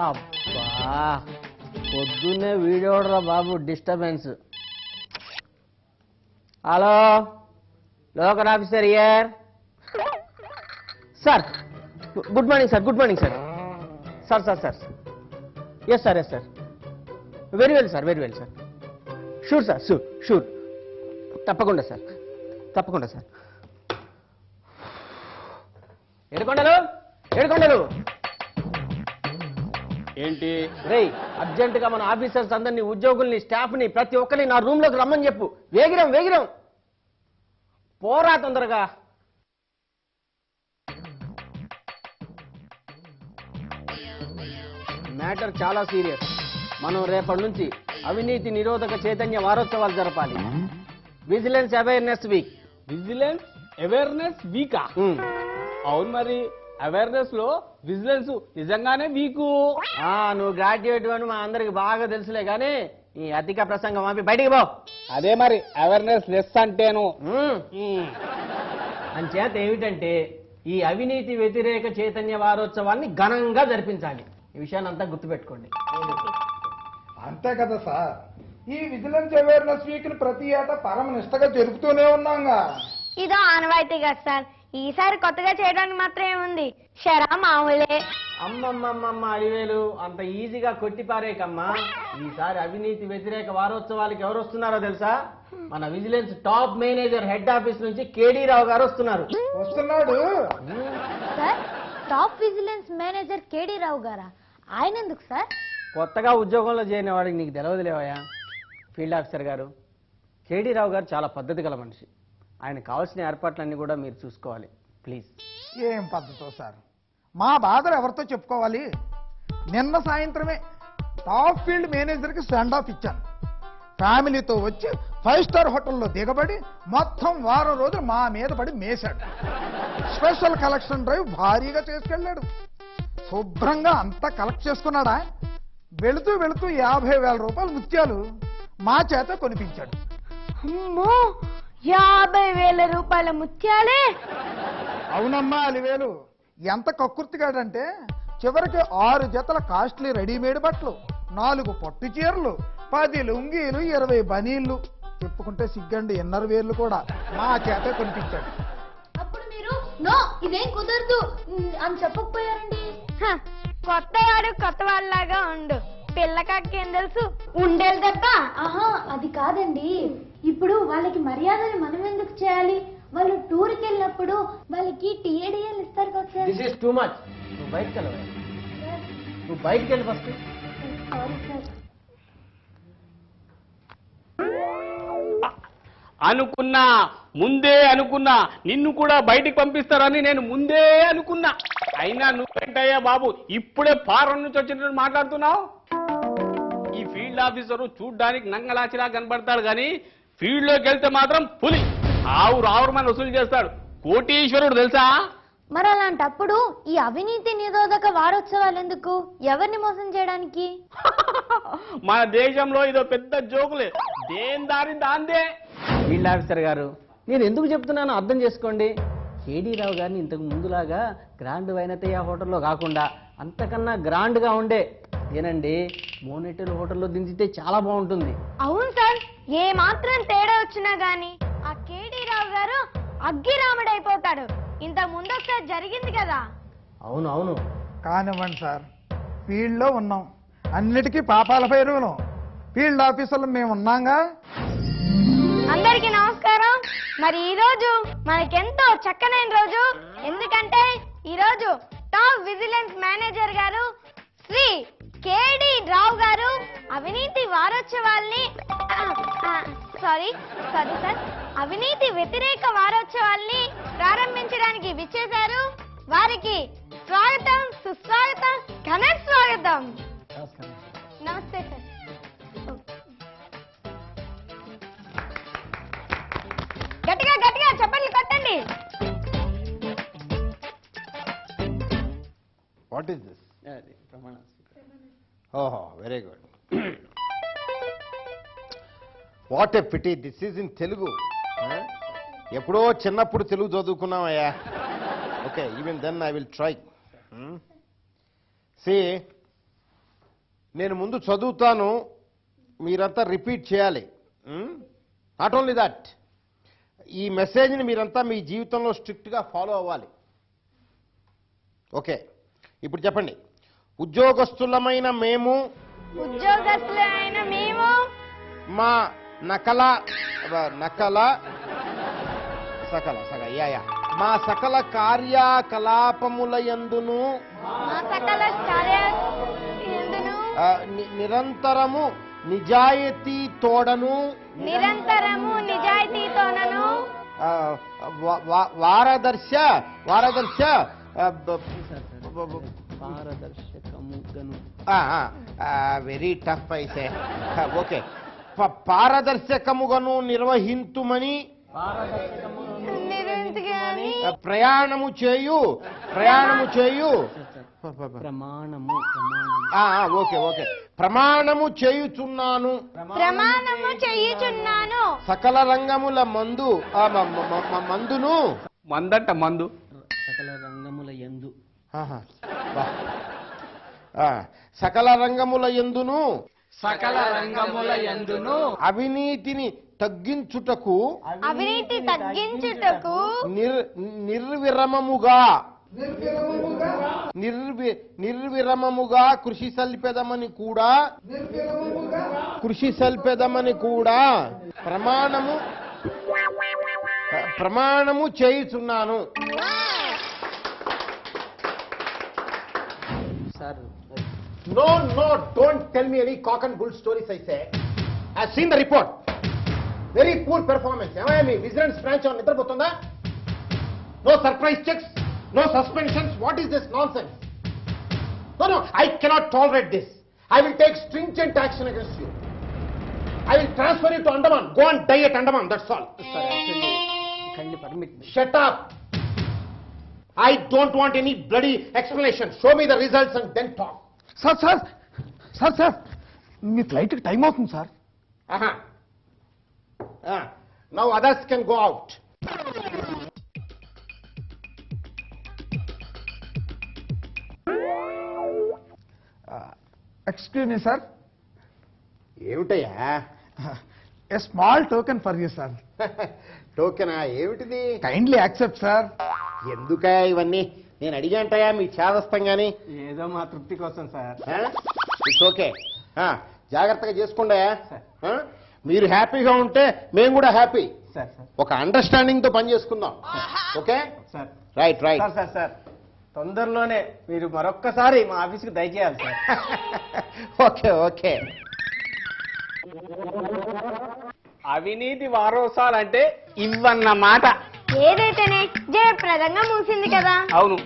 అబ్బా పొద్దున్నే వీడియోడరా బాబు disturbance. Hello local officer here sir. Good morning sir. Good morning sir. Sir sir sir yes sir. Yes sir. Very well sir. Very well sir. Sure sir. Sure sure. తప్పకుండా sir. తప్పకుండా sir. Edukondalu Edukondalu ఏంటి రేయ్, అర్జెంటుగా మన officers అందరినీ, ఉద్యోగుల్ని, స్టాఫ్ని, ప్రతి ఒక్కరిని నా రూమ్ లోకి రమ్మని చెప్పు. వేగిరం వేగిరం పోరా తొందరగా. మ్యాటర్ చాలా సీరియస్. మనం రేపటి నుంచి అవినీతి నిరోధక చైతన్య వారోత్సవాలు జరపాలి. Vigilance awareness week. Vigilance awareness వీకా? అవును, మరి అవేర్నెస్ లో విజిలెన్స్ నిజంగానే వీకు. నువ్వు గ్రాడ్యుయేట్ అని మా అందరికి బాగా తెలుసులే కానీ ఈ అధిక ప్రసంగం ఆపి బయటికి పో. అదే మరి అవేర్నెస్ లెస్ అంటేను. అంచేత ఏమిటంటే ఈ అవినీతి వ్యతిరేక చైతన్య వారోత్సవాన్ని ఘనంగా జరిపించాలి. ఈ విషయాన్ని అంతా గుర్తుపెట్టుకోండి. అంతే కదా సార్. ఈ విజిలెన్స్ అవేర్నెస్ వీక్ ని ప్రతి ఏటా పరమ నిష్టగా జరుపుతూనే ఉన్నాంగా. ఇదో ఆనవాయితీ కదా సార్. ఈసారి కొత్తగా చేయడానికి మాత్రం ఏముంది, షరా మామూలే. అమ్మమ్మమ్మమ్మ అడివేలు అంత ఈజీగా కొట్టిపారేకమ్మా. ఈసారి అవినీతి వ్యతిరేక వారోత్సవాలకి ఎవరు వస్తున్నారో తెలుసా? మన vigilance top manager head office నుంచి కేడీ రావు గారు వస్తున్నారు. వస్తున్నాడు సార్. టాప్ విజిలెన్స్ మేనేజర్ కేడీ రావు గారా? ఆయన ఎందుకు సార్? కొత్తగా ఉద్యోగంలో చేరిన వాడికి నీకు తెలియదులేవయ్యా. ఫీల్డ్ ఆఫీసర్ గారు కేడీ రావు గారు చాలా పద్ధతి గల మనిషి. ఆయన కావాల్సిన ఏర్పాట్లన్నీ కూడా మీరు చూసుకోవాలి ప్లీజ్. ఏం పద్ధతో సార్, మా బాధలు ఎవరితో చెప్పుకోవాలి? నిన్న సాయంత్రమే టాప్ ఫీల్డ్ మేనేజర్కి స్టాండ్ ఆఫ్ ఇచ్చాను. ఫ్యామిలీతో వచ్చి 5 స్టార్ హోటల్లో దిగబడి మొత్తం వారం రోజులు మా మీద పడి మేశాడు. స్పెషల్ కలెక్షన్ డ్రైవ్ భారీగా చేసుకెళ్ళాడు. శుభ్రంగా అంతా కలెక్ట్ చేసుకున్నాడా. వెళుతూ వెళుతూ 50,000 రూపాయలు ముత్యాలు మా చేత కొనిపించాడు. అమ్మో, 50,000 రూపాయల ముత్యాలే? అవునమ్మా అలివేలు. ఎంత కక్కుర్తిగాడంటే చివరికి 6 జతల కాస్ట్లీ రెడీమేడ్ బట్టలు, 4 పట్టు చీరలు, 10 లుంగీలు, 20 బనీళ్లు, చెప్పుకుంటే సిగ్గండి ఇన్నర్ వేర్లు కూడా మా చేత కొనిపించాడు. అప్పుడు మీరు నో ఇదేం కుదరదు అని చెప్పకపోయారండి. కొత్తవాడు కొత్త వాళ్ళలాగా ఉండు, పిల్లకాకేం తెలుసు ఉండేది తప్ప. ఆహా, అది కాదండి. ఇప్పుడు వాళ్ళకి మర్యాదలు మనం ఎందుకు చేయాలి? వాళ్ళు టూర్కి వెళ్ళినప్పుడు వాళ్ళకి టీఏడిఎల్ ఇస్తారు కదా sir. This is too much. నువ్వు బయటకు వెళ్ళవా? నువ్వు బయటకు వెళ్ళి ఫస్ట్. Sorry sir. అనుకున్నా, ముందే అనుకున్నా నిన్ను కూడా బయటికి పంపిస్తారని నేను ముందే అనుకున్నా. అయినా నువ్వేంటయ్యా బాబు ఇప్పుడే ఫారం నుంచి వచ్చినట్టు మాట్లాడుతున్నావు? ఈ ఫీల్డ్ ఆఫీసరు చూడ్డానికి నంగలాచిలా కనబడతాడు కానీ ఫీల్డ్ లోకి వెళ్తే మాత్రం పులి ఆవురమని వసూలు చేస్తాడు. కోటీశ్వరుడు తెలుసా? మరి అలాంటప్పుడు ఈ అవినీతి నిరోధక వారోత్సవాలు ఎందుకు? ఎవరిని మోసం చేయడానికి? మన దేశంలో ఇదో పెద్ద జోకులే, దేని దారి దాందే. ఫీల్డ్ ఆఫీసర్ గారు నేను ఎందుకు చెప్తున్నానో అర్థం చేసుకోండి. కేడీ రావు గారిని ఇంతకు ముందులాగా గ్రాండ్ వైనతయ్య హోటల్లో కాకుండా అంతకన్నా గ్రాండ్గా ఉండే ఏనండి మోనెటల్ హోటల్లో దించితే చాలా బాగుంటుంది. అవును సార్, ఏ మాత్రం తేడా వచ్చినా గానీ ఆ కేడీ రావు గారు అగ్గిరాముడైపోతాడు. ఇంత ముందు ఒకసారి జరిగింది కదా. అవును అవును. కానివ్వండి సార్, ఫీల్డ్లో ఉన్నాం, అన్నిటికీ పాపాల పేరును. ఫీల్డ్ ఆఫీసర్లు మేము ఉన్నాంగా. అందరికీ నమస్కారం. మరి ఈ రోజు మనకెంతో చక్కనైన రోజు. ఎందుకంటే ఈ రోజు టాప్ విజిలెన్స్ మేనేజర్ గారు శ్రీ కేడీ రావు గారు అవినీతి వారోత్సవాల్ని సారీ సార్ అవినీతి వ్యతిరేక వారోత్సవాల్ని ప్రారంభించడానికి విచ్చేశారు. వారికి స్వాగతం, సుస్వాగతం, ఘన స్వాగతం. నమస్తే సార్. గట్టిగా గట్టిగా చెప్పండి, కట్టండి. What is this? ఓహో, very good. What a pity, this is in Telugu. ఎప్పుడో చిన్నప్పుడు తెలుగు చదువుకున్నామయ్యా. Okay, even then I will try. See నేను ముందు చదువుతాను, మీరంతా రిపీట్ చేయాలి. నాట్ ఓన్లీ దట్, ఈ మెసేజ్ని మీరంతా మీ జీవితంలో స్ట్రిక్ట్గా ఫాలో అవ్వాలి. ఓకే, ఇప్పుడు చెప్పండి. ఉద్యోగస్తులమైన మేము మా మా సకల కార్యకలాపములయందును నిరంతరము నిజాయితీతోడను వారదర్శ పారదర్శకముగను. వెరీ టఫ్ అయితే. ఓకే, పారదర్శకముగను నిర్వహింతుమని ప్రయాణము చేయు ఓకే ఓకే ప్రమాణము చేయుచున్నాను సకల రంగముల మందును మందంట మందు సకల రంగముల యందు సకల రంగముల యందును అవినీతిని తగ్గించుటకు నిర్విరమముగా కృషి సల్పెదమని కూడా ప్రమాణము చేయుచున్నాను. Sir No, don't tell me any cock and bull stories, I say. I've seen the report. Very poor performance. Am I vigilance branch on Nidrabotunda? No surprise checks, no suspensions. What is this nonsense? No, I cannot tolerate this. I will take stringent action against you. I will transfer you to Andaman. Go and die at Andaman, that's all. Sir, actually, kindly permit me. Shut up. I don't want any bloody explanation. Show me the results and then talk. Sir మీ ఫ్లైట్కి time అవుతుంది sir. Now others can go out. Excuse me sir. ఏమిటయ్యా? A small token for you sir. టోకెనా? ఏమిటిది? Kindly accept sir. ఎందుకయ్యా ఇవన్నీ? నేను అడిగంటాయా మీ చేదస్తం గాని? ఏదో మా తృప్తి కోసం సార్. ఇట్స్ ఓకే, జాగ్రత్తగా చేసుకోండి. మీరు హ్యాపీగా ఉంటే మేము కూడా హ్యాపీ. సార్ ఒక అండర్స్టాండింగ్ తో పని చేసుకుందాం. Okay sir. రైట్. సార్ తొందరలోనే మీరు మరొక్కసారి మా ఆఫీస్కి దయచేయాలి సార్. ఓకే. అవినీతి వారోసాలంటే ఇవన్న మాట. ఏదైతేనే జయప్రదంగా ముగిసింది కదా. అవును.